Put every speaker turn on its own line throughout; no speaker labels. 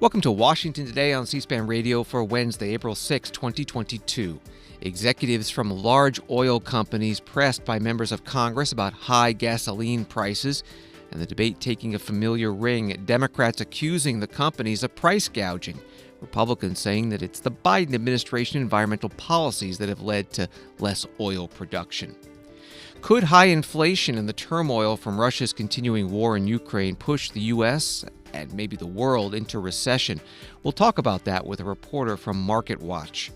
Welcome to Washington Today on C-SPAN Radio for Wednesday, April 6, 2022. Executives from large oil companies pressed by members of Congress about high gasoline prices and the debate taking a familiar ring. Democrats accusing the companies of price gouging. Republicans saying that it's the Biden administration environmental policies that have led to less oil production. Could high inflation and the turmoil from Russia's continuing war in Ukraine push the U.S. and maybe the world into recession? We'll talk about that with a reporter from MarketWatch.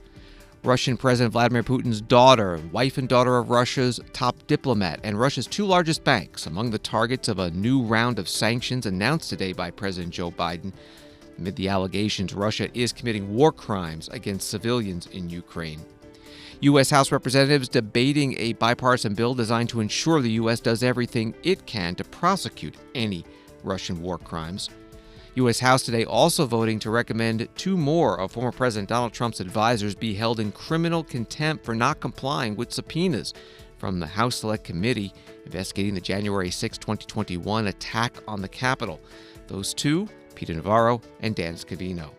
Russian President Vladimir Putin's daughter, wife and daughter of Russia's top diplomat, and Russia's two largest banks among the targets of a new round of sanctions announced today by President Joe Biden. Amid the allegations, Russia is committing war crimes against civilians in Ukraine. U.S. House Representatives debating a bipartisan bill designed to ensure the U.S. does everything it can to prosecute any Russian war crimes. U.S. House today also voting to recommend two more of former President Donald Trump's advisors be held in criminal contempt for not complying with subpoenas from the House Select Committee investigating the January 6, 2021 attack on the Capitol. Those two, Peter Navarro and Dan Scavino.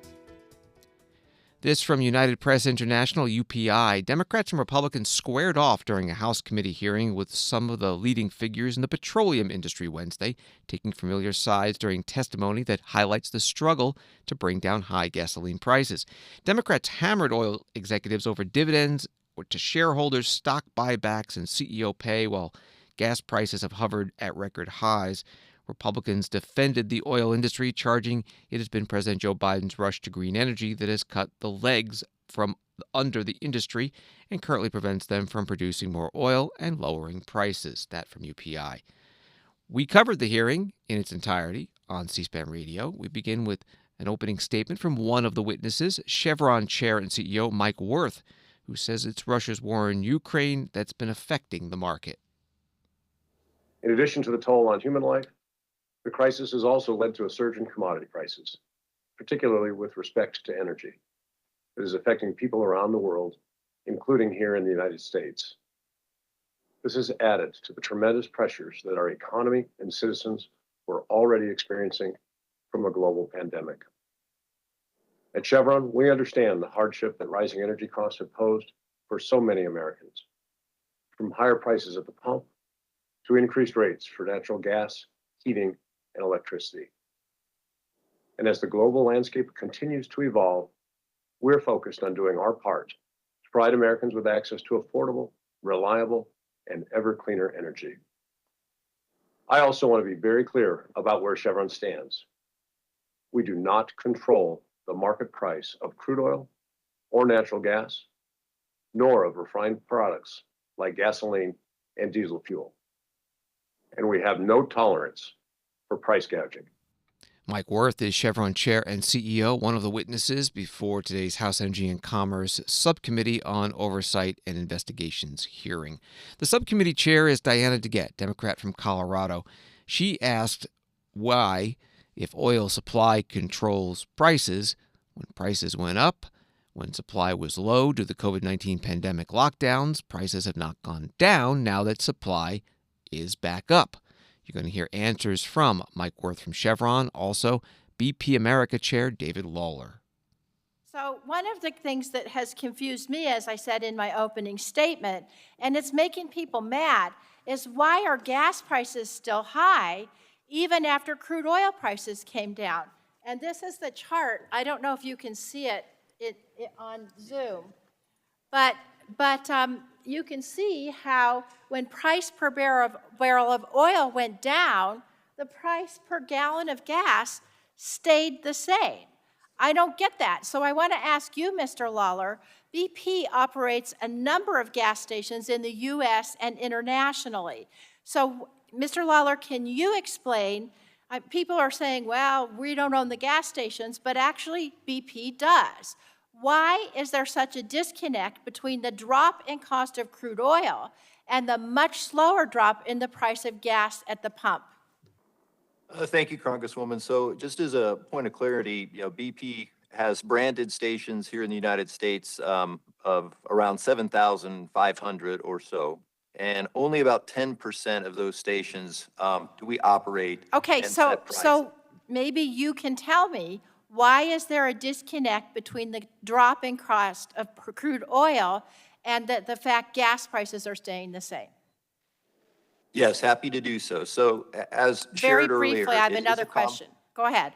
This from United Press International, UPI. Democrats and Republicans squared off during a House committee hearing with some of the leading figures in the petroleum industry Wednesday, taking familiar sides during testimony that highlights the struggle to bring down high gasoline prices. Democrats hammered oil executives over dividends to shareholders, stock buybacks, and CEO pay, while gas prices have hovered at record highs. Republicans defended the oil industry, charging it has been President Joe Biden's rush to green energy that has cut the legs from under the industry and currently prevents them from producing more oil and lowering prices. That from UPI. We covered the hearing in its entirety on C-SPAN Radio. We begin with an opening statement from one of the witnesses, Chevron Chair and CEO Mike Wirth, who says it's Russia's war in Ukraine that's been affecting the market.
In addition to the toll on human life, the crisis has also led to a surge in commodity prices, particularly with respect to energy. It is affecting people around the world, including here in the United States. This has added to the tremendous pressures that our economy and citizens were already experiencing from a global pandemic. At Chevron, we understand the hardship that rising energy costs have posed for so many Americans, from higher prices at the pump to increased rates for natural gas, heating, and electricity. And as the global landscape continues to evolve, we're focused on doing our part to provide Americans with access to affordable, reliable, and ever cleaner energy. I also want to be very clear about where Chevron stands. We do not control the market price of crude oil or natural gas, nor of refined products like gasoline and diesel fuel. And we have no tolerance for price gouging.
Mike Wirth is Chevron Chair and CEO, one of the witnesses before today's House Energy and Commerce Subcommittee on Oversight and Investigations hearing. The subcommittee chair is Diana DeGette, Democrat from Colorado. She asked why, if oil supply controls prices, when prices went up, when supply was low due to the COVID-19 pandemic lockdowns, prices have not gone down now that supply is back up. You're going to hear answers from Mike Wirth from Chevron, also BP America Chair David Lawler.
So one of the things that has confused me, as I said in my opening statement, and it's making people mad, is why are gas prices still high even after crude oil prices came down? And this is the chart. I don't know if you can see it on Zoom, but you can see how when price per barrel of oil went down, the price per gallon of gas stayed the same. I don't get that. So I want to ask you, Mr. Lawler, BP operates a number of gas stations in the U.S. and internationally. So, Mr. Lawler, can you explain? People are saying, well, we don't own the gas stations, but actually BP does. Why is there such a disconnect between the drop in cost of crude oil and the much slower drop in the price of gas at the pump?
Thank you, Congresswoman. So just as a point of clarity, BP has branded stations here in the United States of around 7,500 or so. And only about 10% of those stations do we operate.
Okay, so maybe you can tell me Why is there a disconnect between the drop in cost of crude oil and the fact gas prices are staying the same?
Yes, happy to do so. So as
Very
shared earlier.
briefly, I have
it is
another
a
question. Go ahead.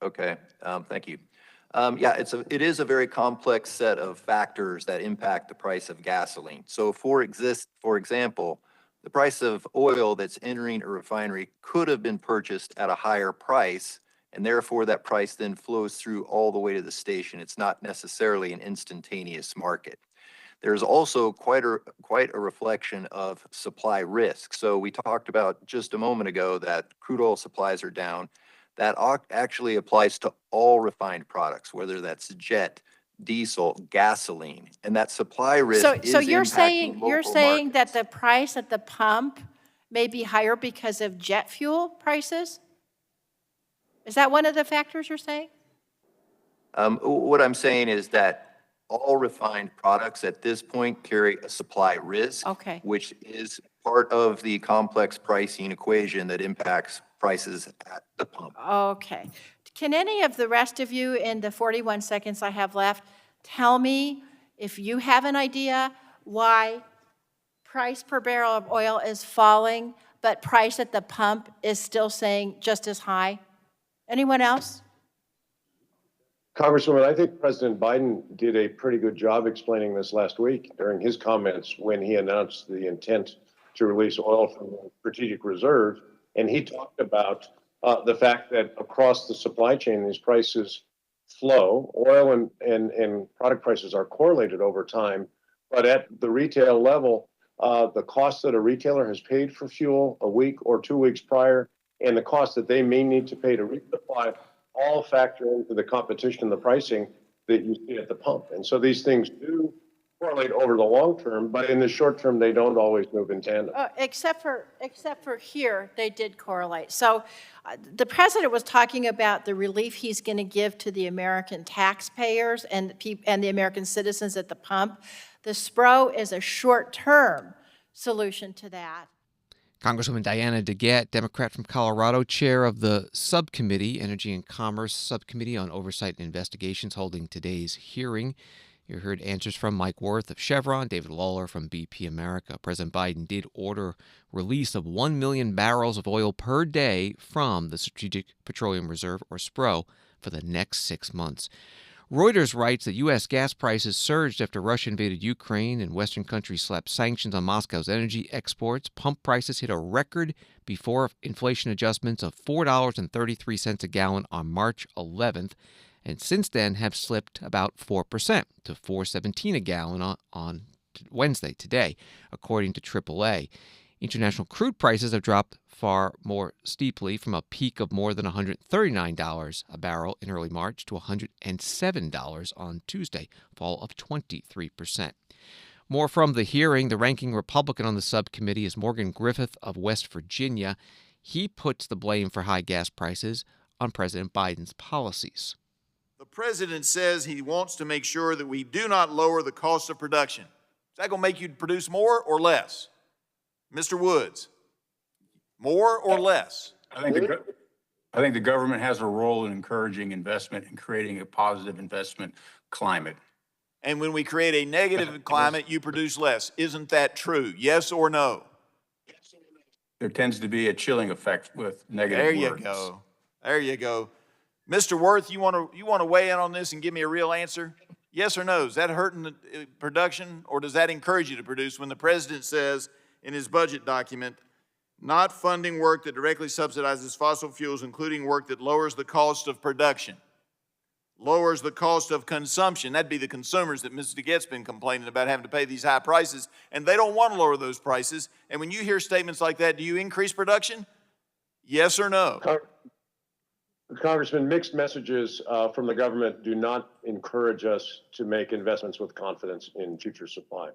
Okay, thank you. Yeah, it is a very complex set of factors that impact the price of gasoline. So for example, the price of oil that's entering a refinery could have been purchased at a higher price, and therefore that price then flows through all the way to the station. It's not necessarily an instantaneous market. There's also quite a reflection of supply risk. So we talked about just a moment ago that crude oil supplies are down. That actually applies to all refined products, whether that's jet, diesel, gasoline, and that supply risk is
So you're
impacting local
saying that
markets.
the price at the pump may be higher because of jet fuel prices? Is that one of the factors you're saying?
What I'm saying is that all refined products at this point carry a supply risk,
Okay.
which is part of the complex pricing equation that impacts prices at the pump.
Okay. Can any of the rest of you, in the 41 seconds I have left, tell me if you have an idea why price per barrel of oil is falling, but price at the pump is still staying just as high? Anyone else?
Congresswoman, I think President Biden did a pretty good job explaining this last week during his comments when he announced the intent to release oil from the strategic reserve. And he talked about the fact that across the supply chain, these prices flow. Oil and product prices are correlated over time. But at the retail level, the cost that a retailer has paid for fuel a week or 2 weeks prior and the cost that they may need to pay to resupply all factor into the competition, the pricing that you see at the pump. And so these things do correlate over the long term, but in the short term, they don't always move in tandem.
Except for here, they did correlate. So the president was talking about the relief he's going to give to the American taxpayers and the American citizens at the pump. The SPRO is a short-term solution to that.
Congresswoman Diana DeGette, Democrat from Colorado, chair of the subcommittee, Energy and Commerce Subcommittee on Oversight and Investigations, holding today's hearing. You heard answers from Mike Wirth of Chevron, David Lawler from BP America. President Biden did order release of 1 million barrels of oil per day from the Strategic Petroleum Reserve, or SPRO, for the next 6 months. Reuters writes that U.S. gas prices surged after Russia invaded Ukraine and Western countries slapped sanctions on Moscow's energy exports. Pump prices hit a record before inflation adjustments of $4.33 a gallon on March 11th, and since then have slipped about 4% to $4.17 a gallon on Wednesday, today, according to AAA. International crude prices have dropped far more steeply, from a peak of more than $139 a barrel in early March to $107 on Tuesday, fall of 23%. More from the hearing. The ranking Republican on the subcommittee is Morgan Griffith of West Virginia. He puts the blame for high gas prices on President Biden's policies.
The president says he wants to make sure that we do not lower the cost of production. Is that going to make you produce more or less? Mr. Woods, more or less?
I think the government has a role in encouraging investment and creating a positive investment climate.
And when we create a negative climate, you produce less. Isn't that true? Yes or no?
There tends to be a chilling effect with negative
There you
words.
go. There you go. Mr. Wirth, you want to weigh in on this and give me a real answer? Yes or no? Is that hurting the production, or does that encourage you to produce when the president says in his budget document, not funding work that directly subsidizes fossil fuels, including work that lowers the cost of production, lowers the cost of consumption? That'd be the consumers that Mrs. DeGette's been complaining about having to pay these high prices, and they don't want to lower those prices. And when you hear statements like that, do you increase production? Yes or no?
Congressman, mixed messages from the government do not encourage us to make investments with confidence in future supply.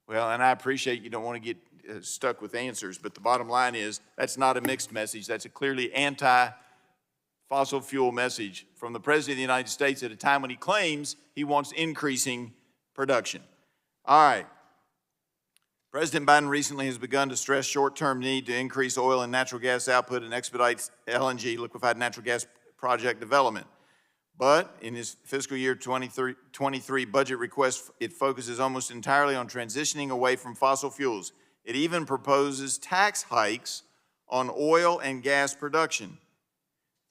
Well, and I appreciate you don't want to get stuck with answers, but the bottom line is that's not a mixed message. That's a clearly anti-fossil fuel message from the President of the United States at a time when he claims he wants increasing production. All right. President Biden recently has begun to stress short-term need to increase oil and natural gas output and expedite LNG, liquefied natural gas project development. But in his fiscal year 23 budget request, it focuses almost entirely on transitioning away from fossil fuels. It even proposes tax hikes on oil and gas production.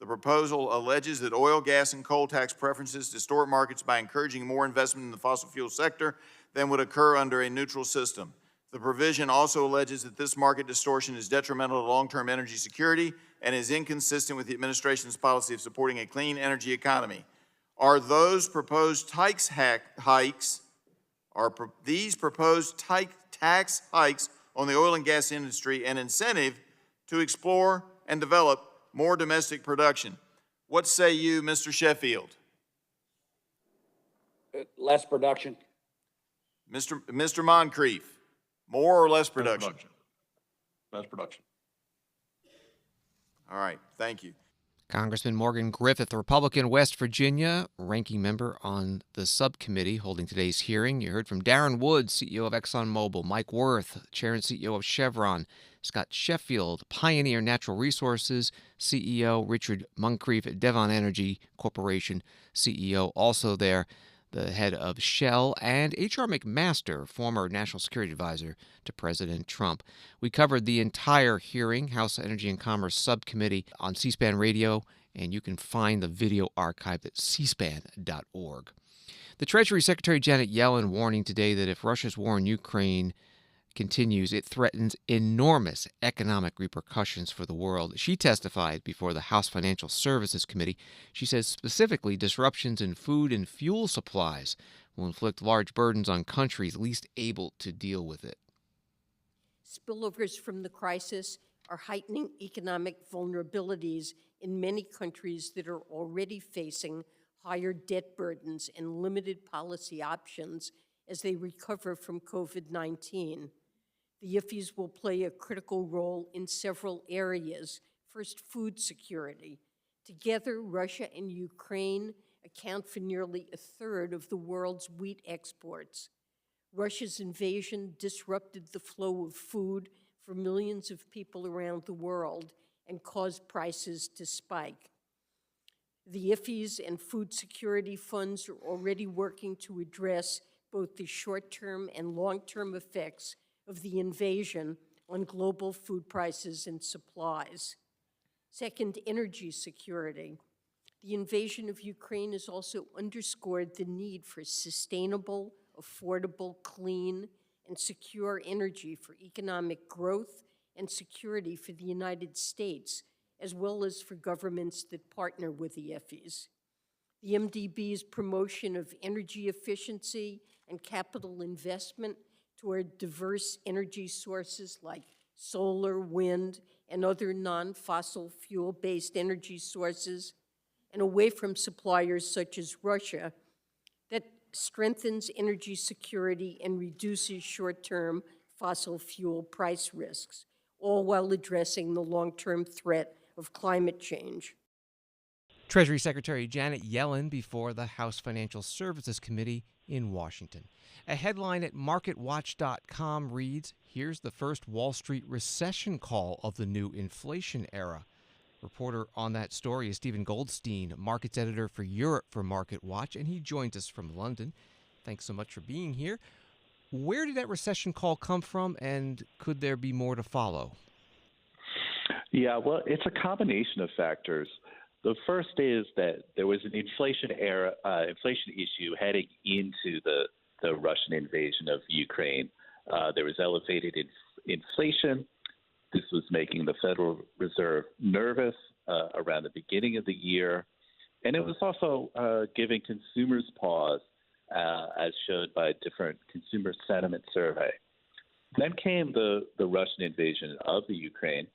The proposal alleges that oil, gas, and coal tax preferences distort markets by encouraging more investment in the fossil fuel sector than would occur under a neutral system. The provision also alleges that this market distortion is detrimental to long-term energy security and is inconsistent with the administration's policy of supporting a clean energy economy. Are those proposed tax hikes on the oil and gas industry an incentive to explore and develop more domestic production? What say you, Mr. Sheffield?
Less production.
Mr. Moncrief, more or less production?
Less production.
All right, thank you.
Congressman Morgan Griffith, Republican, West Virginia, ranking member on the subcommittee holding today's hearing. You heard from Darren Woods, CEO of ExxonMobil, Mike Wirth, Chair and CEO of Chevron, Scott Sheffield, Pioneer Natural Resources, CEO, Richard Moncrief, Devon Energy Corporation, CEO, also there, the head of Shell, and H.R. McMaster, former National Security Advisor to President Trump. We covered the entire hearing, House Energy and Commerce Subcommittee, on C-SPAN Radio, and you can find the video archived at cspan.org. The Treasury Secretary Janet Yellen warning today that if Russia's war in Ukraine continues, it threatens enormous economic repercussions for the world. She testified before the House Financial Services Committee. She says specifically disruptions in food and fuel supplies will inflict large burdens on countries least able to deal with it.
Spillovers from the crisis are heightening economic vulnerabilities in many countries that are already facing higher debt burdens and limited policy options as they recover from COVID-19. The IFEs will play a critical role in several areas. First, food security. Together, Russia and Ukraine account for nearly a third of the world's wheat exports. Russia's invasion disrupted the flow of food for millions of people around the world and caused prices to spike. The IFEs and food security funds are already working to address both the short-term and long-term effects of the invasion on global food prices and supplies. Second, energy security. The invasion of Ukraine has also underscored the need for sustainable, affordable, clean, and secure energy for economic growth and security for the United States, as well as for governments that partner with the IFEs. The MDB's promotion of energy efficiency and capital investment toward diverse energy sources like solar, wind, and other non-fossil fuel-based energy sources, and away from suppliers such as Russia, that strengthens energy security and reduces short-term fossil fuel price risks, all while addressing the long-term threat of climate change.
Treasury Secretary Janet Yellen before the House Financial Services Committee in Washington. A headline at MarketWatch.com reads, "Here's the first Wall Street recession call of the new inflation era." Reporter on that story is Stephen Goldstein, markets editor for Europe for MarketWatch, and he joins us from London. Thanks so much for being here. Where did that recession call come from, and could there be more to follow?
Yeah, well, it's a combination of factors. The first is that there was an inflation issue heading into the Russian invasion of Ukraine. There was elevated inflation. This was making the Federal Reserve nervous around the beginning of the year. And it was also giving consumers pause, as showed by a different consumer sentiment survey. Then came the Russian invasion of the Ukraine.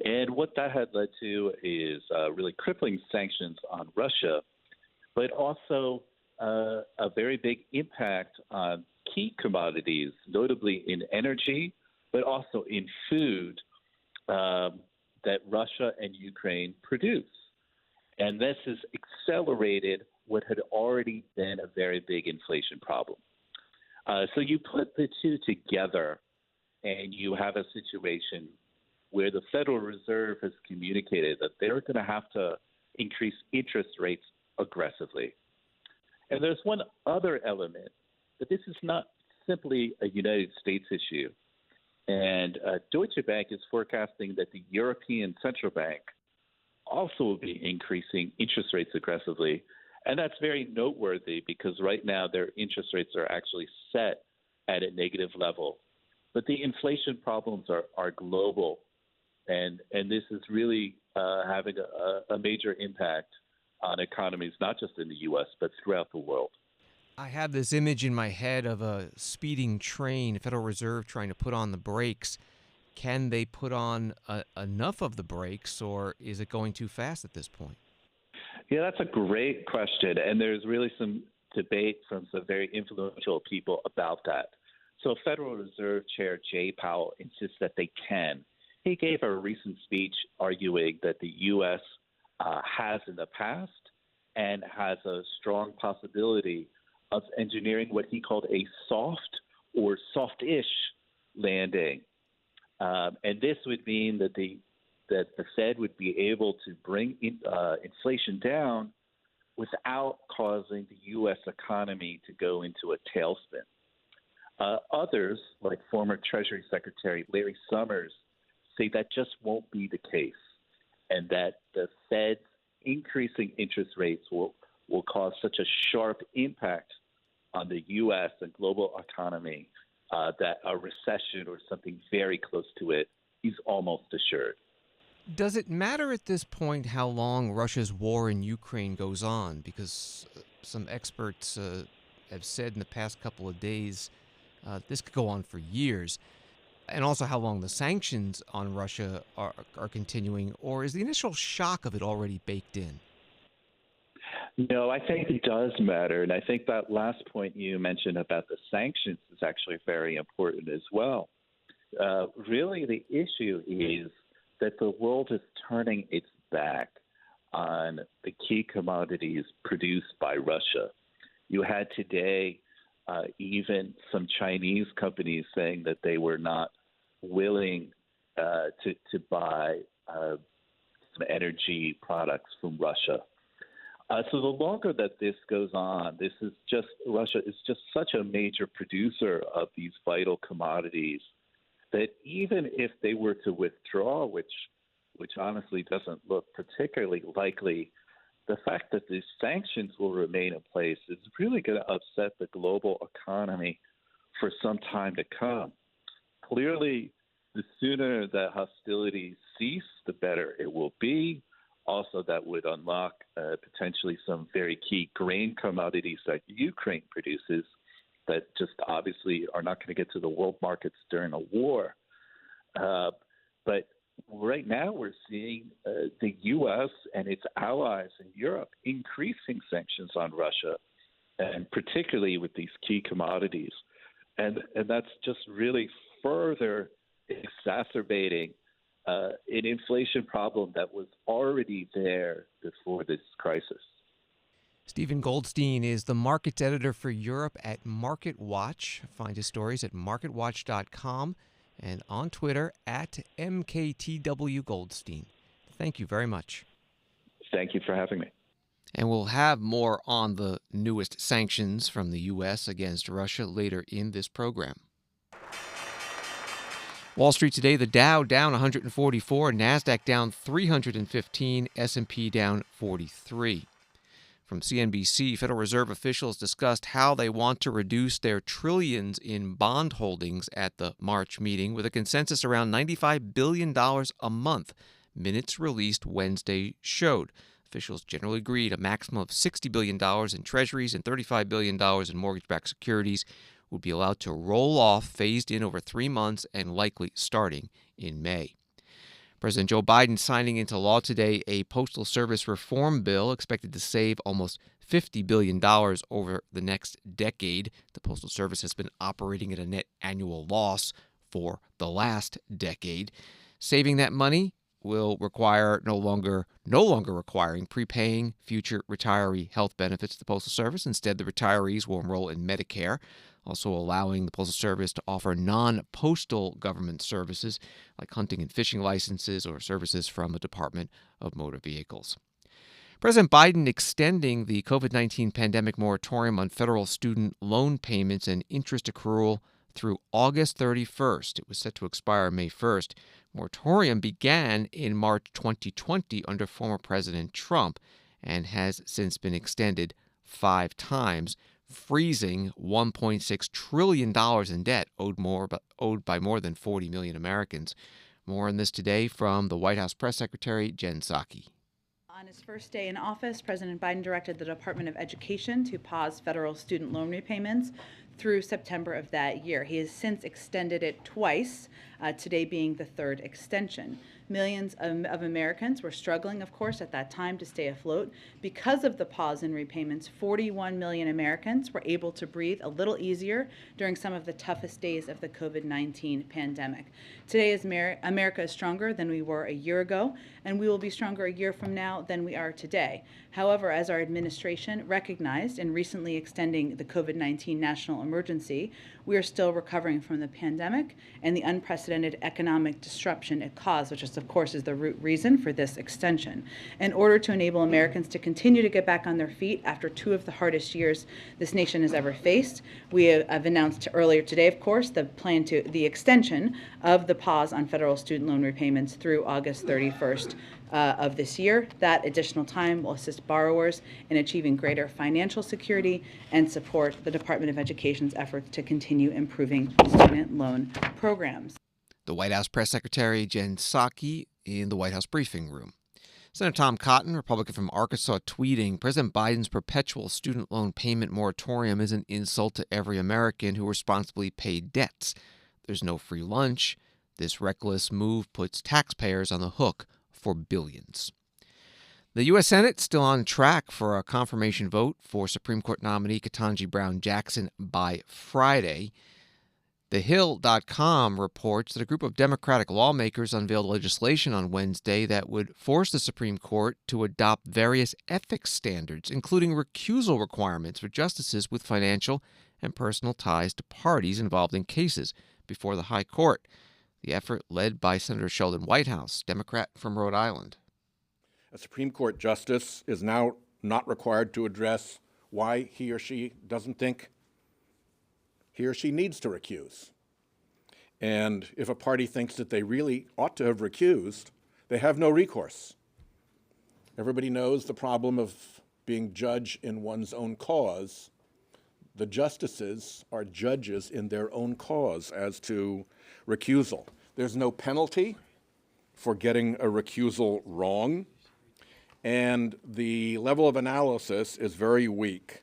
And what that had led to is really crippling sanctions on Russia, but also a very big impact on key commodities, notably in energy, but also in food that Russia and Ukraine produce. And this has accelerated what had already been a very big inflation problem. So you put the two together and you have a situation where the Federal Reserve has communicated that they're going to have to increase interest rates aggressively. And there's one other element, that this is not simply a United States issue. And Deutsche Bank is forecasting that the European Central Bank also will be increasing interest rates aggressively. And that's very noteworthy because right now their interest rates are actually set at a negative level. But the inflation problems are global. And this is really having a major impact on economies, not just in the U.S., but throughout the world.
I have this image in my head of a speeding train, Federal Reserve trying to put on the brakes. Can they put on enough of the brakes, or is it going too fast at this point?
Yeah, that's a great question. And there's really some debate from some very influential people about that. So Federal Reserve Chair Jay Powell insists that they can. He gave a recent speech arguing that the U.S. Has in the past and has a strong possibility of engineering what he called a soft or soft-ish landing. And this would mean that the Fed would be able to bring inflation down without causing the U.S. economy to go into a tailspin. Others, like former Treasury Secretary Larry Summers, say that just won't be the case, and that the Fed's increasing interest rates will cause such a sharp impact on the U.S. and global economy that a recession or something very close to it is almost assured.
Does it matter at this point how long Russia's war in Ukraine goes on? Because some experts have said in the past couple of days this could go on for years. And also how long the sanctions on Russia are continuing, or is the initial shock of it already baked in?
No, I think it does matter. And I think that last point you mentioned about the sanctions is actually very important as well. Really, the issue is that the world is turning its back on the key commodities produced by Russia. You had today even some Chinese companies saying that they were not willing to buy some energy products from Russia. So the longer that this goes on, Russia is just such a major producer of these vital commodities that even if they were to withdraw, which honestly doesn't look particularly likely, the fact that these sanctions will remain in place is really going to upset the global economy for some time to come. Clearly, the sooner that hostilities cease, the better it will be. Also, that would unlock potentially some very key grain commodities that Ukraine produces that just obviously are not going to get to the world markets during a war. But right now we're seeing the U.S. and its allies in Europe increasing sanctions on Russia, and particularly with these key commodities. And that's just really further exacerbating an inflation problem that was already there before this crisis.
Stephen Goldstein is the markets editor for Europe at MarketWatch. Find his stories at marketwatch.com and on Twitter at MKTWGoldstein. Thank you very much.
Thank you for having me.
And we'll have more on the newest sanctions from the U.S. against Russia later in this program. Wall Street today, the Dow down 144, NASDAQ down 315, S&P down 43. From CNBC, Federal Reserve officials discussed how they want to reduce their trillions in bond holdings at the March meeting, with a consensus around $95 billion a month. Minutes released Wednesday showed. Officials generally agreed a maximum of $60 billion in treasuries and $35 billion in mortgage-backed securities would be allowed to roll off, phased in over 3 months, and likely starting in May. President Joe Biden signing into law today a Postal Service reform bill expected to save almost $50 billion over the next decade. The Postal Service has been operating at a net annual loss for the last decade. Saving that money will require no longer requiring prepaying future retiree health benefits to the Postal Service. Instead, the retirees will enroll in Medicare, also allowing the Postal Service to offer non-postal government services like hunting and fishing licenses or services from the Department of Motor Vehicles. President Biden extending the COVID-19 pandemic moratorium on federal student loan payments and interest accrual through August 31st. It was set to expire May 1st. Moratorium began in March 2020 under former President Trump and has since been extended 5 times, freezing $1.6 trillion in debt owed by more than 40 million Americans. More on this today from the White House Press Secretary Jen Psaki.
On his first day in office, President Biden directed the Department of Education to pause federal student loan repayments through September of that year. He has since extended it twice, today being the third extension. Millions of Americans were struggling, of course, at that time to stay afloat. Because of the pause in repayments, 41 million Americans were able to breathe a little easier during some of the toughest days of the COVID-19 pandemic. Today, America is stronger than we were a year ago, and we will be stronger a year from now than we are today. However, as our administration recognized in recently extending the COVID-19 national emergency, we are still recovering from the pandemic and the unprecedented economic disruption it caused, which of course is the root reason for this extension. In order to enable Americans to continue to get back on their feet after 2 of the hardest years this nation has ever faced, we have announced earlier today, of course, the extension of the pause on federal student loan repayments through August 31st. Of this year. That additional time will assist borrowers in achieving greater financial security and support the Department of Education's efforts to continue improving student loan programs.
The White House Press Secretary Jen Psaki in the White House briefing room. Senator Tom Cotton, Republican from Arkansas, tweeting, President Biden's perpetual student loan payment moratorium is an insult to every American who responsibly paid debts. There's no free lunch. This reckless move puts taxpayers on the hook for billions. The U.S. Senate still on track for a confirmation vote for Supreme Court nominee Ketanji Brown Jackson by Friday. TheHill.com reports that a group of Democratic lawmakers unveiled legislation on Wednesday that would force the Supreme Court to adopt various ethics standards, including recusal requirements for justices with financial and personal ties to parties involved in cases before the High Court. The effort led by Senator Sheldon Whitehouse, Democrat from Rhode Island.
A Supreme Court justice is now not required to address why he or she doesn't think he or she needs to recuse. And if a party thinks that they really ought to have recused, they have no recourse. Everybody knows the problem of being judge in one's own cause. The justices are judges in their own cause as to recusal. There's no penalty for getting a recusal wrong, and the level of analysis is very weak.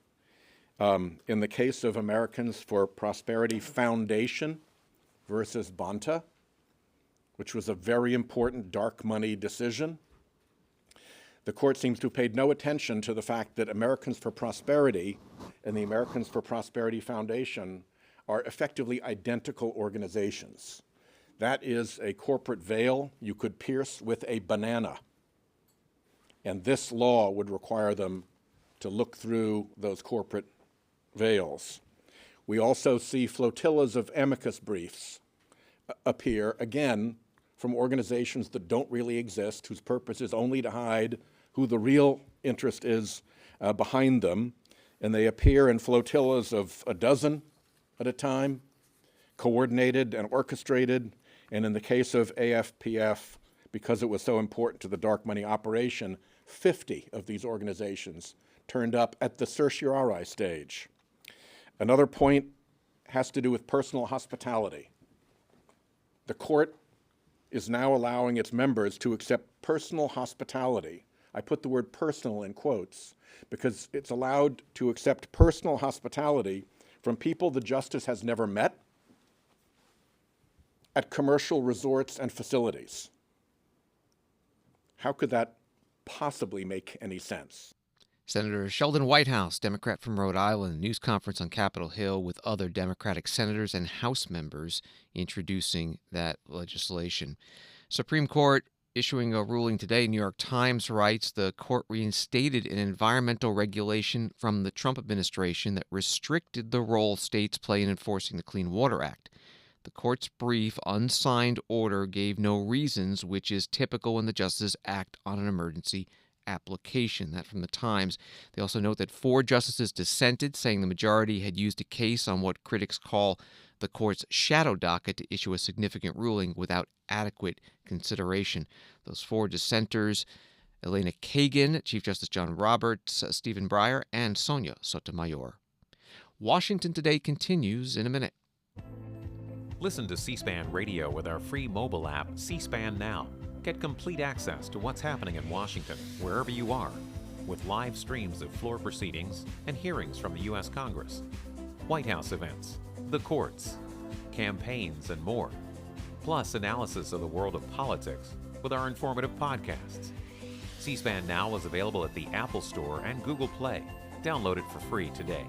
In the case of Americans for Prosperity Foundation versus Bonta, which was a very important dark money decision, the court seems to have paid no attention to the fact that Americans for Prosperity and the Americans for Prosperity Foundation are effectively identical organizations. That is a corporate veil you could pierce with a banana. And this law would require them to look through those corporate veils. We also see flotillas of amicus briefs appear, again, from organizations that don't really exist, whose purpose is only to hide who the real interest is behind them. And they appear in flotillas of a dozen at a time, coordinated and orchestrated. And in the case of AFPF, because it was so important to the dark money operation, 50 of these organizations turned up at the certiorari stage. Another point has to do with personal hospitality. The court is now allowing its members to accept personal hospitality. I put the word personal in quotes because it's allowed to accept personal hospitality from people the justice has never met at commercial resorts and facilities. How could that possibly make any sense?
Senator Sheldon Whitehouse, Democrat from Rhode Island, news conference on Capitol Hill with other Democratic senators and House members introducing that legislation. Supreme Court issuing a ruling today. New York Times writes the court reinstated an environmental regulation from the Trump administration that restricted the role states play in enforcing the Clean Water Act. The court's brief, unsigned order gave no reasons, which is typical when the justices act on an emergency application. That from the Times. They also note that 4 justices dissented, saying the majority had used a case on what critics call the court's shadow docket to issue a significant ruling without adequate consideration. Those 4 dissenters: Elena Kagan, Chief Justice John Roberts, Stephen Breyer, and Sonia Sotomayor. Washington Today continues in a minute.
Listen to C-SPAN Radio with our free mobile app, C-SPAN Now. Get complete access to what's happening in Washington, wherever you are, with live streams of floor proceedings and hearings from the U.S. Congress, White House events, the courts, campaigns, and more. Plus analysis of the world of politics with our informative podcasts. C-SPAN Now is available at the Apple Store and Google Play. Download it for free today.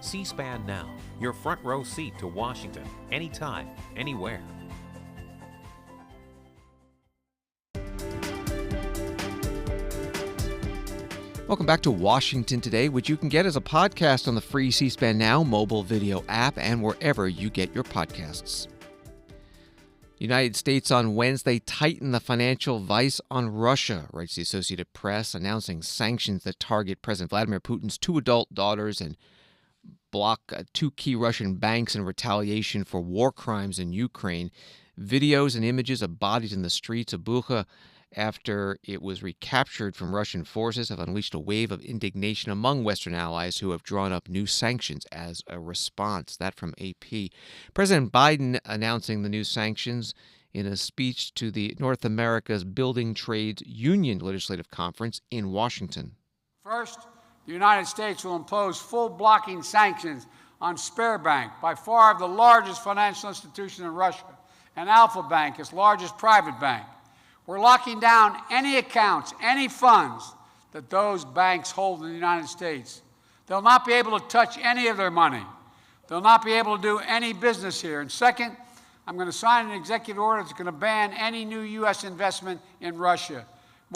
C-SPAN Now, your front row seat to Washington, anytime, anywhere.
Welcome back to Washington Today, which you can get as a podcast on the free C-SPAN Now mobile video app and wherever you get your podcasts. United States on Wednesday tightened the financial vice on Russia, writes the Associated Press, announcing sanctions that target President Vladimir Putin's 2 adult daughters and block 2 key Russian banks in retaliation for war crimes in Ukraine. Videos and images of bodies in the streets of Bucha after it was recaptured from Russian forces have unleashed a wave of indignation among Western allies who have drawn up new sanctions as a response. That from AP. President Biden announcing the new sanctions in a speech to the North America's Building Trades Union Legislative Conference in Washington.
First, the United States will impose full blocking sanctions on Sberbank, by far the largest financial institution in Russia, and Alfa Bank, its largest private bank. We're locking down any accounts, any funds that those banks hold in the United States. They'll not be able to touch any of their money. They'll not be able to do any business here. And second, I'm going to sign an executive order that's going to ban any new U.S. investment in Russia.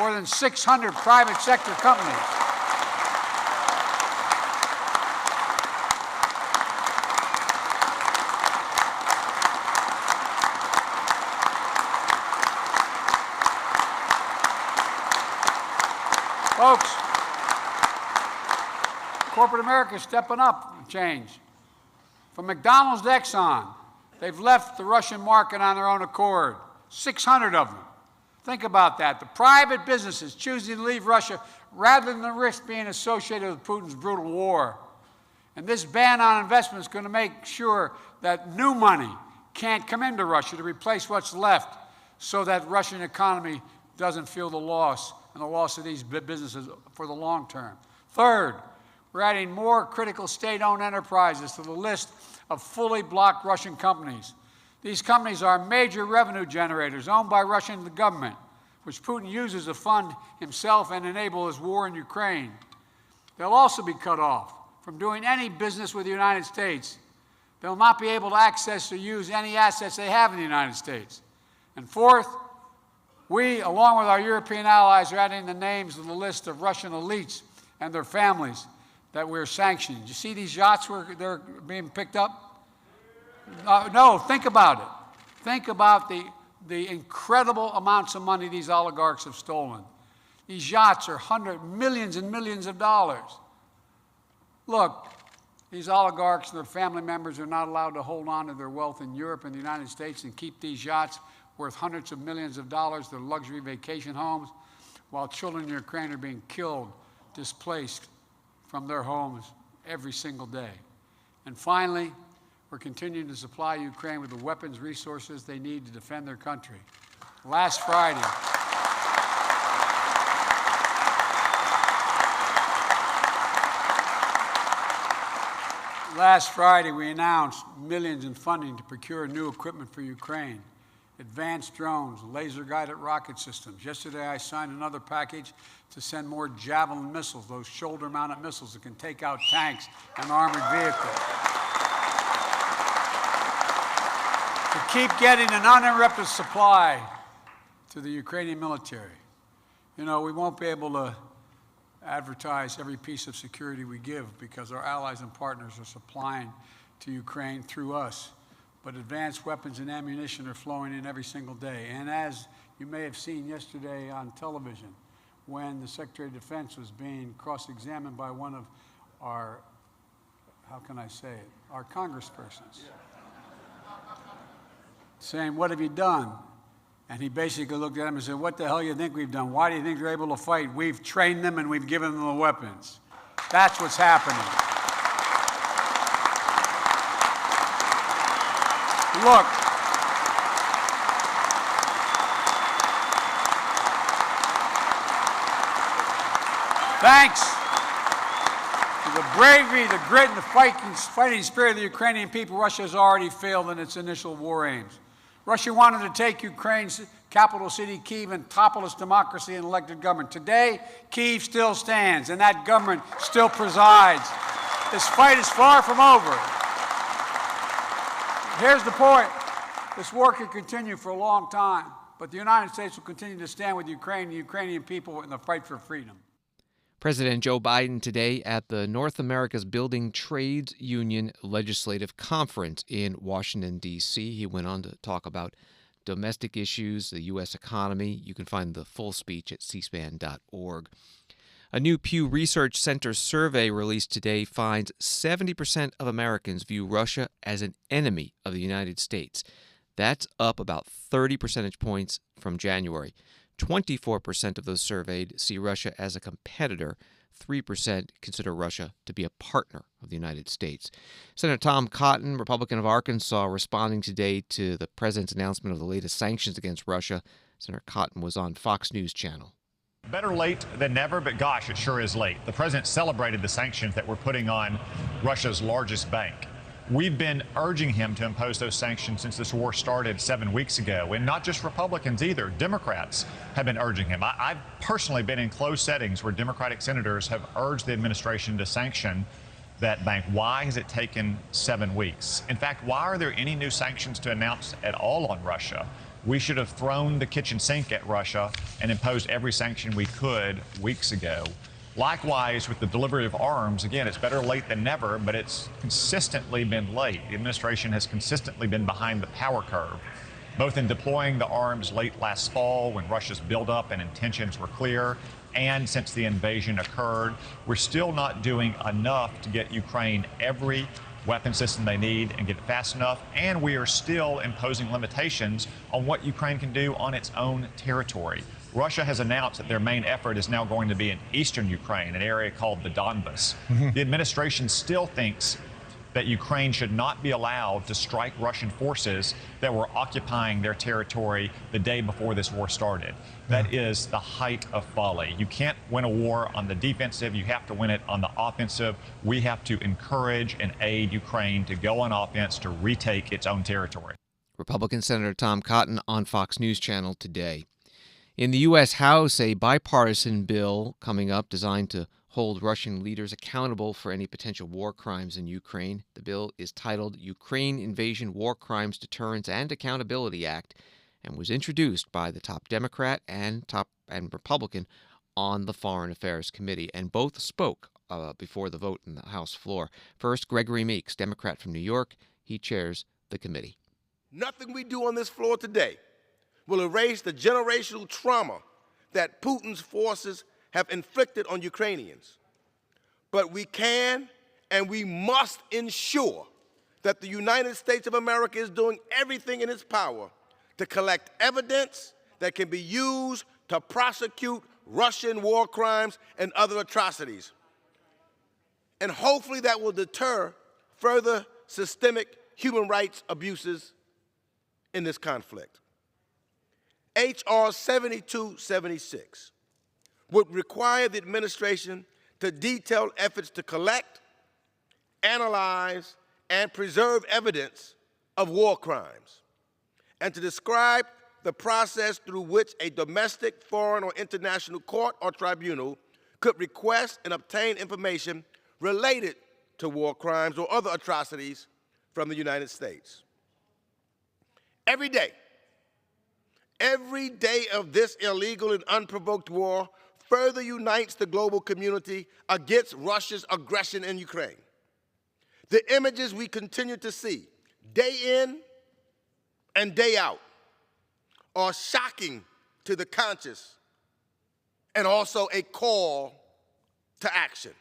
More than 600 private sector companies. Folks, corporate America is stepping up and change. From McDonald's to Exxon, they've left the Russian market on their own accord, 600 of them. Think about that. The private businesses choosing to leave Russia rather than the risk being associated with Putin's brutal war. And this ban on investment is going to make sure that new money can't come into Russia to replace what's left so that Russian economy doesn't feel the loss and the loss of these businesses for the long term. Third, we're adding more critical state-owned enterprises to the list of fully blocked Russian companies. These companies are major revenue generators owned by Russia and the government, which Putin uses to fund himself and enable his war in Ukraine. They'll also be cut off from doing any business with the United States. They'll not be able to access or use any assets they have in the United States. And fourth, we, along with our European allies, are adding the names of the list of Russian elites and their families that we're sanctioning. You see these yachts where they're being picked up? No, think about it. Think about the incredible amounts of money these oligarchs have stolen. These yachts are millions and millions of dollars. Look, these oligarchs and their family members are not allowed to hold on to their wealth in Europe and the United States and keep these yachts worth hundreds of millions of dollars, their luxury vacation homes, while children in Ukraine are being killed, displaced from their homes every single day. And finally, we're continuing to supply Ukraine with the weapons, resources they need to defend their country. Last Friday, we announced millions in funding to procure new equipment for Ukraine. Advanced drones, laser-guided rocket systems. Yesterday, I signed another package to send more Javelin missiles, those shoulder-mounted missiles that can take out tanks and armored vehicles. To keep getting an uninterrupted supply to the Ukrainian military. You know, we won't be able to advertise every piece of security we give because our allies and partners are supplying to Ukraine through us. But advanced weapons and ammunition are flowing in every single day. And as you may have seen yesterday on television, when the Secretary of Defense was being cross-examined by one of our, how can I say it, our congresspersons, saying, "What have you done?" And he basically looked at him and said, "What the hell do you think we've done? Why do you think they're able to fight? We've trained them and we've given them the weapons." That's what's happening. Look, thanks to the bravery, the grit, and the fighting spirit of the Ukrainian people, Russia has already failed in its initial war aims. Russia wanted to take Ukraine's capital city, Kyiv, and topple its democracy and elected government. Today, Kyiv still stands, and that government still presides. This fight is far from over. Here's the point. This war could continue for a long time, but the United States will continue to stand with Ukraine and the Ukrainian people in the fight for freedom.
President Joe Biden today at the North America's Building Trades Union Legislative Conference in Washington, D.C. He went on to talk about domestic issues, the U.S. economy. You can find the full speech at cspan.org. A new Pew Research Center survey released today finds 70% of Americans view Russia as an enemy of the United States. That's up about 30 percentage points from January. 24% of those surveyed see Russia as a competitor. 3% consider Russia to be a partner of the United States. Senator Tom Cotton, Republican of Arkansas, responding today to the president's announcement of the latest sanctions against Russia. Senator Cotton was on Fox News Channel.
Better late than never, but gosh, it sure is late. The president celebrated the sanctions that we're putting on Russia's largest bank. We've been urging him to impose those sanctions since this war started 7 weeks ago. And not just Republicans either. Democrats have been urging him. I've personally been in closed settings where Democratic senators have urged the administration to sanction that bank. Why has it taken 7 weeks? In fact, why are there any new sanctions to announce at all on Russia? We should have thrown the kitchen sink at Russia and imposed every sanction we could weeks ago. Likewise, with the delivery of arms, again, it's better late than never, but it's consistently been late. The administration has consistently been behind the power curve, both in deploying the arms late last fall when Russia's buildup and intentions were clear, and since the invasion occurred. We're still not doing enough to get Ukraine every weapon system they need and get it fast enough, and we are still imposing limitations on what Ukraine can do on its own territory. Russia has announced that their main effort is now going to be in eastern Ukraine, an area called the Donbas. The administration still thinks that Ukraine should not be allowed to strike Russian forces that were occupying their territory the day before this war started. That is the height of folly. You can't win a war on the defensive. You have to win it on the offensive. We have to encourage and aid Ukraine to go on offense to retake its own territory.
Republican Senator Tom Cotton on Fox News Channel today. In the U.S. House, a bipartisan bill coming up designed to hold Russian leaders accountable for any potential war crimes in Ukraine. The bill is titled Ukraine Invasion War Crimes Deterrence and Accountability Act and was introduced by the top Democrat and Republican on the Foreign Affairs Committee, and both spoke before the vote in the House floor. First, Gregory Meeks, Democrat from New York. He chairs the committee.
Nothing we do on this floor today will erase the generational trauma that Putin's forces have inflicted on Ukrainians. But we can and we must ensure that the United States of America is doing everything in its power to collect evidence that can be used to prosecute Russian war crimes and other atrocities. And hopefully that will deter further systemic human rights abuses in this conflict. H.R. 7276 would require the administration to detail efforts to collect, analyze, and preserve evidence of war crimes, and to describe the process through which a domestic, foreign, or international court or tribunal could request and obtain information related to war crimes or other atrocities from the United States. Every day of this illegal and unprovoked war further unites the global community against Russia's aggression in Ukraine. The images we continue to see day in and day out are shocking to the conscience and also a call to action.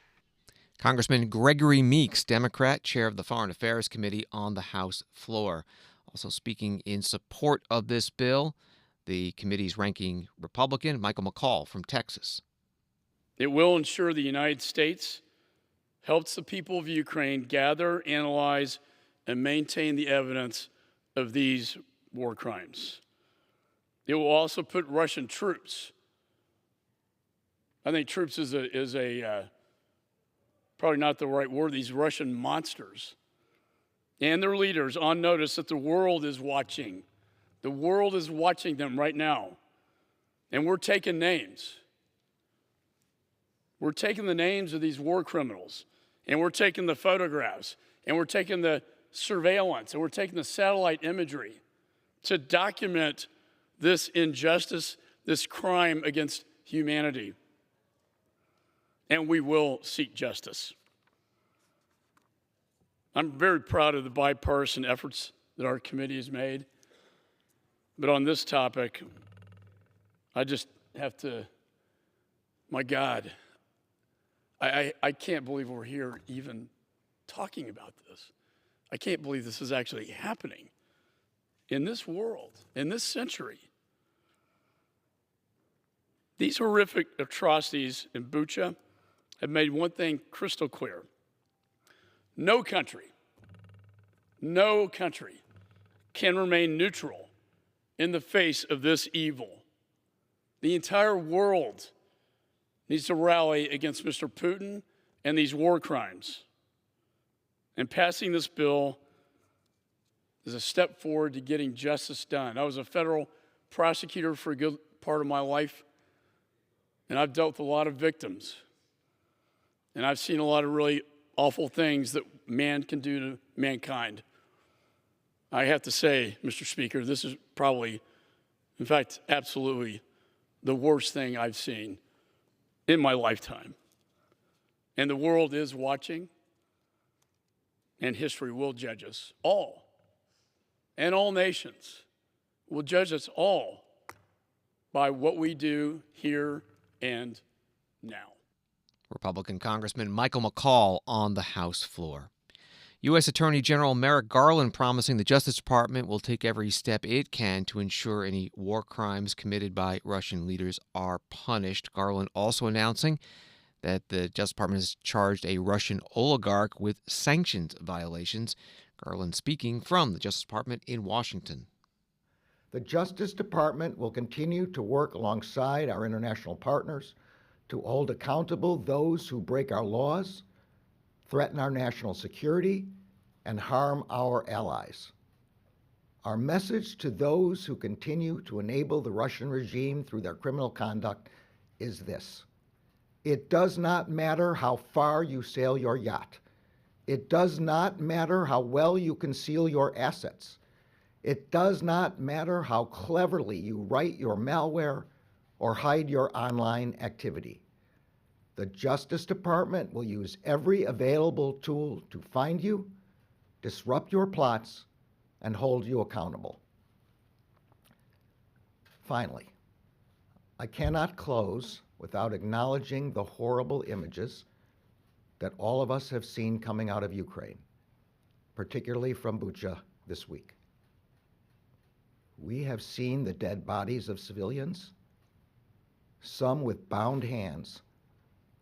Congressman Gregory Meeks, Democrat, chair of the Foreign Affairs Committee on the House floor. Also speaking in support of this bill, the committee's ranking Republican, Michael McCall from Texas.
It will ensure the United States helps the people of Ukraine gather, analyze, and maintain the evidence of these war crimes. It will also put Russian troops, I think troops is probably not the right word, these Russian monsters, and their leaders on notice that the world is watching. The world is watching them right now. And we're taking names. We're taking the names of these war criminals, and we're taking the photographs, and we're taking the surveillance, and we're taking the satellite imagery to document this injustice, this crime against humanity. And we will seek justice. I'm very proud of the bipartisan efforts that our committee has made. But on this topic, I just have to, my God, I can't believe we're here even talking about this. I can't believe this is actually happening in this world, in this century. These horrific atrocities in Bucha have made one thing crystal clear. No country can remain neutral in the face of this evil. The entire world needs to rally against Mr. Putin and these war crimes. And passing this bill is a step forward to getting justice done. I was a federal prosecutor for a good part of my life, and I've dealt with a lot of victims. And I've seen a lot of really awful things that man can do to mankind. I have to say, Mr. Speaker, this is probably, in fact, absolutely the worst thing I've seen in my lifetime. And the world is watching, and history will judge us all. And all nations will judge us all by what we do here and now.
Republican Congressman Michael McCall on the House floor. U.S. Attorney General Merrick Garland promising the Justice Department will take every step it can to ensure any war crimes committed by Russian leaders are punished. Garland also announcing that the Justice Department has charged a Russian oligarch with sanctions violations. Garland speaking from the Justice Department in Washington.
The Justice Department will continue to work alongside our international partners to hold accountable those who break our laws, threaten our national security, and harm our allies. Our message to those who continue to enable the Russian regime through their criminal conduct is this: it does not matter how far you sail your yacht. It does not matter how well you conceal your assets. It does not matter how cleverly you write your malware or hide your online activity. The Justice Department will use every available tool to find you, disrupt your plots, and hold you accountable. Finally, I cannot close without acknowledging the horrible images that all of us have seen coming out of Ukraine, particularly from Bucha this week. We have seen the dead bodies of civilians, some with bound hands,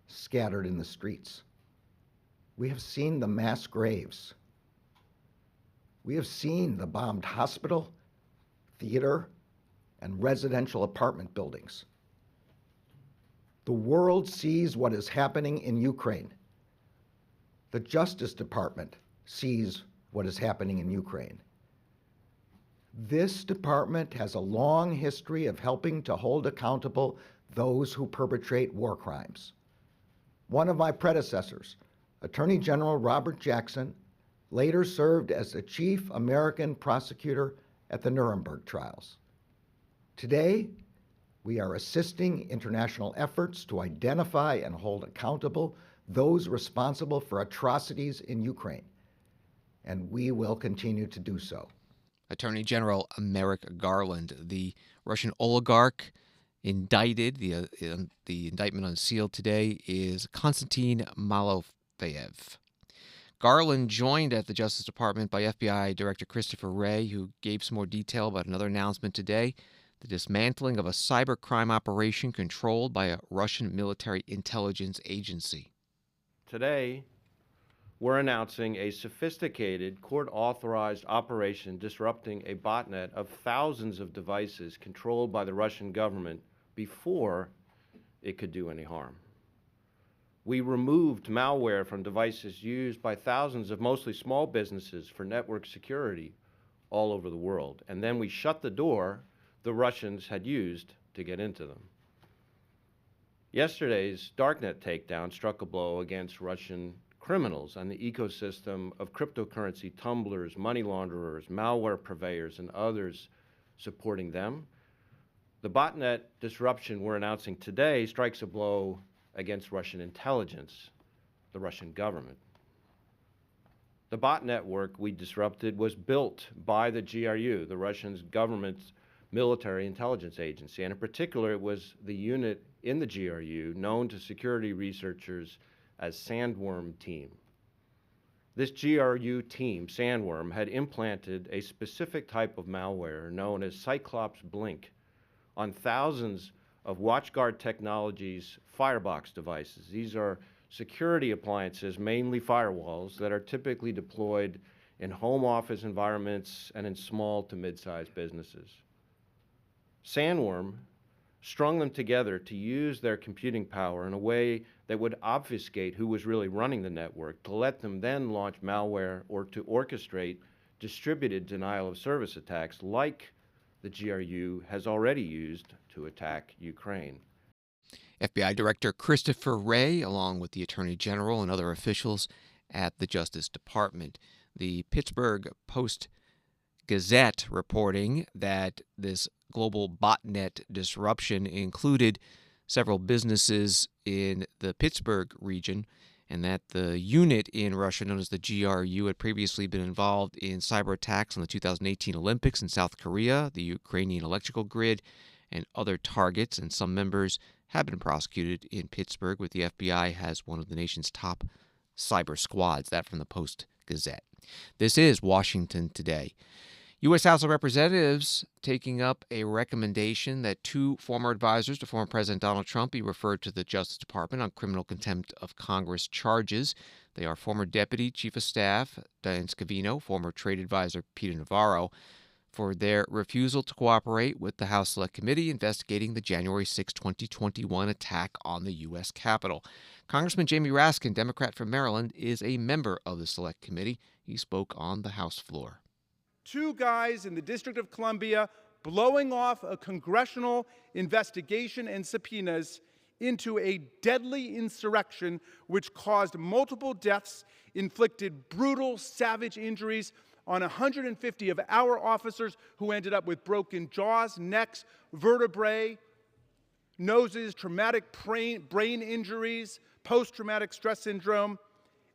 scattered in the streets. We have seen the mass graves. We have seen the bombed hospital, theater, and residential apartment buildings. The world sees what is happening in Ukraine. The Justice Department sees what is happening in Ukraine. This department has a long history of helping to hold accountable those who perpetrate war crimes. One of my predecessors, Attorney General Robert Jackson, later served as the chief American prosecutor at the Nuremberg trials. Today, we are assisting international efforts to identify and hold accountable those responsible for atrocities in Ukraine, and we will continue to do so.
Attorney General Merrick Garland, the Russian oligarch Indicted, the indictment unsealed today, is Konstantin Malofeyev. Garland joined at the Justice Department by FBI Director Christopher Wray, who gave some more detail about another announcement today, the dismantling of a cybercrime operation controlled by a Russian military intelligence agency.
Today, we're announcing a sophisticated, court-authorized operation disrupting a botnet of thousands of devices controlled by the Russian government before it could do any harm. We removed malware from devices used by thousands of mostly small businesses for network security all over the world, and then we shut the door the Russians had used to get into them. Yesterday's darknet takedown struck a blow against Russian criminals and the ecosystem of cryptocurrency tumblers, money launderers, malware purveyors, and others supporting them. The botnet disruption we're announcing today strikes a blow against Russian intelligence, the Russian government. The bot network we disrupted was built by the GRU, the Russian government's military intelligence agency, and in particular, it was the unit in the GRU known to security researchers as Sandworm Team. This GRU team, Sandworm, had implanted a specific type of malware known as Cyclops Blink on thousands of WatchGuard Technologies Firebox devices. These are security appliances, mainly firewalls, that are typically deployed in home office environments and in small to mid-sized businesses. Sandworm strung them together to use their computing power in a way that would obfuscate who was really running the network, to let them then launch malware or to orchestrate distributed denial of service attacks like the GRU has already used to attack Ukraine.
FBI Director Christopher Wray, along with the Attorney General and other officials at the Justice Department. The Pittsburgh Post-Gazette reporting that this global botnet disruption included several businesses in the Pittsburgh region, and that the unit in Russia known as the GRU had previously been involved in cyber attacks on the 2018 Olympics in South Korea, the Ukrainian electrical grid, and other targets, and some members have been prosecuted in Pittsburgh, with the FBI has one of the nation's top cyber squads. That from the Post-Gazette. This is Washington Today. U.S. House of Representatives taking up a recommendation that two former advisors to former President Donald Trump be referred to the Justice Department on criminal contempt of Congress charges. They are former Deputy Chief of Staff Diane Scavino, former Trade Advisor Peter Navarro, for their refusal to cooperate with the House Select Committee investigating the January 6, 2021 attack on the U.S. Capitol. Congressman Jamie Raskin, Democrat from Maryland, is a member of the Select Committee. He spoke on the House floor.
Two guys in the District of Columbia blowing off a congressional investigation and subpoenas into a deadly insurrection which caused multiple deaths, inflicted brutal, savage injuries on 150 of our officers who ended up with broken jaws, necks, vertebrae, noses, traumatic brain injuries, post-traumatic stress syndrome,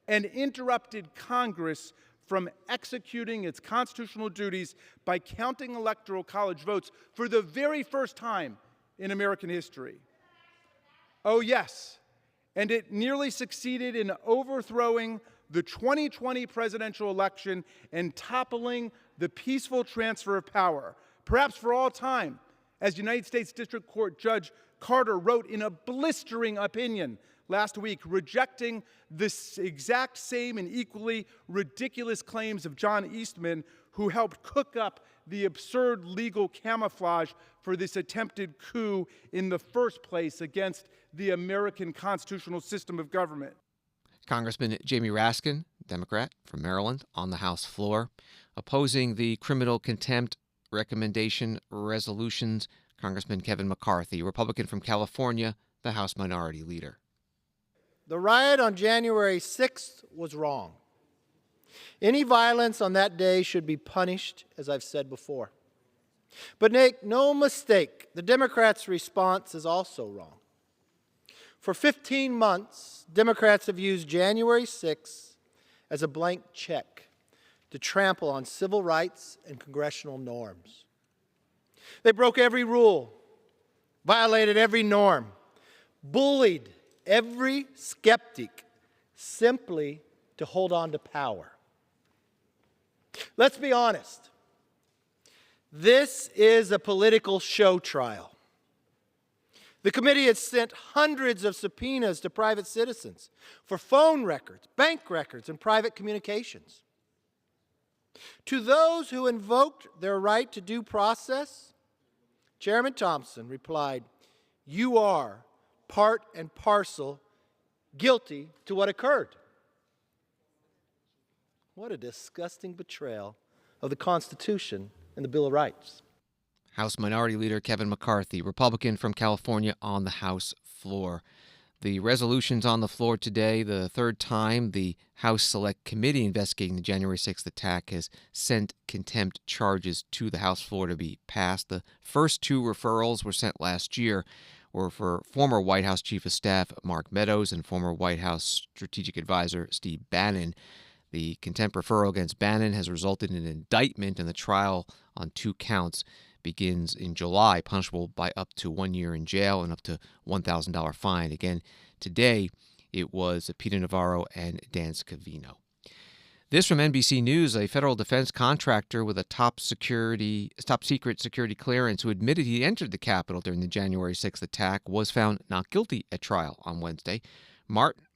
and interrupted Congress from executing its constitutional duties by counting electoral college votes for the very first time in American history. Oh yes, and it nearly succeeded in overthrowing the 2020 presidential election and toppling the peaceful transfer of power, perhaps for all time, as United States District Court Judge Carter wrote in a blistering opinion last week, rejecting the exact same and equally ridiculous claims of John Eastman, who helped cook up the absurd legal camouflage for this attempted coup in the first place against the American constitutional system of government.
Congressman Jamie Raskin, Democrat from Maryland, on the House floor, opposing the criminal contempt recommendation resolutions. Congressman Kevin McCarthy, Republican from California, the House Minority Leader.
The riot on January 6th was wrong. Any violence on that day should be punished, as I've said before. But make no mistake, the Democrats' response is also wrong. For 15 months, Democrats have used January 6th as a blank check to trample on civil rights and congressional norms. They broke every rule, violated every norm, bullied every skeptic simply to hold on to power. Let's be honest. This is a political show trial. The committee has sent hundreds of subpoenas to private citizens for phone records, bank records, and private communications. To those who invoked their right to due process, Chairman Thompson replied, "You are part and parcel guilty to what occurred." What a disgusting betrayal of the Constitution and the Bill of Rights.
House Minority Leader Kevin McCarthy, Republican from California, on the House floor. The resolution's on the floor today. The third time the House Select Committee investigating the January 6th attack has sent contempt charges to the House floor to be passed. The first two referrals were sent last year were for former White House Chief of Staff Mark Meadows and former White House Strategic Advisor Steve Bannon. The contempt referral against Bannon has resulted in an indictment, and the trial on 2 counts begins in July, punishable by up to 1 year in jail and up to $1,000 fine. Again, today it was Peter Navarro and Dan Scavino. This from NBC News: a federal defense contractor with a top secret security clearance who admitted he entered the Capitol during the January 6th attack was found not guilty at trial on Wednesday.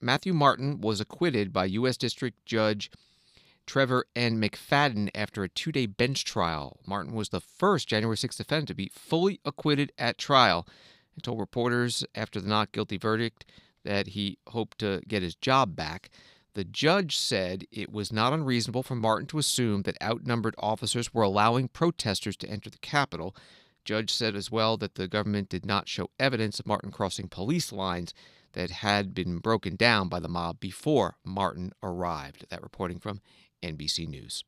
Matthew Martin was acquitted by U.S. District Judge Trevor N. McFadden after a 2-day bench trial. Martin was the first January 6th defendant to be fully acquitted at trial and told reporters after the not guilty verdict that he hoped to get his job back. The judge said it was not unreasonable for Martin to assume that outnumbered officers were allowing protesters to enter the Capitol. Judge said as well that the government did not show evidence of Martin crossing police lines that had been broken down by the mob before Martin arrived. That reporting from NBC News.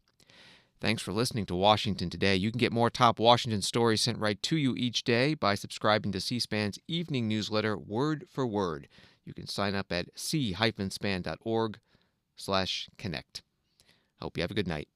Thanks for listening to Washington Today. You can get more top Washington stories sent right to you each day by subscribing to C-SPAN's evening newsletter, Word for Word. You can sign up at c-span.org/connect. Hope you have a good night.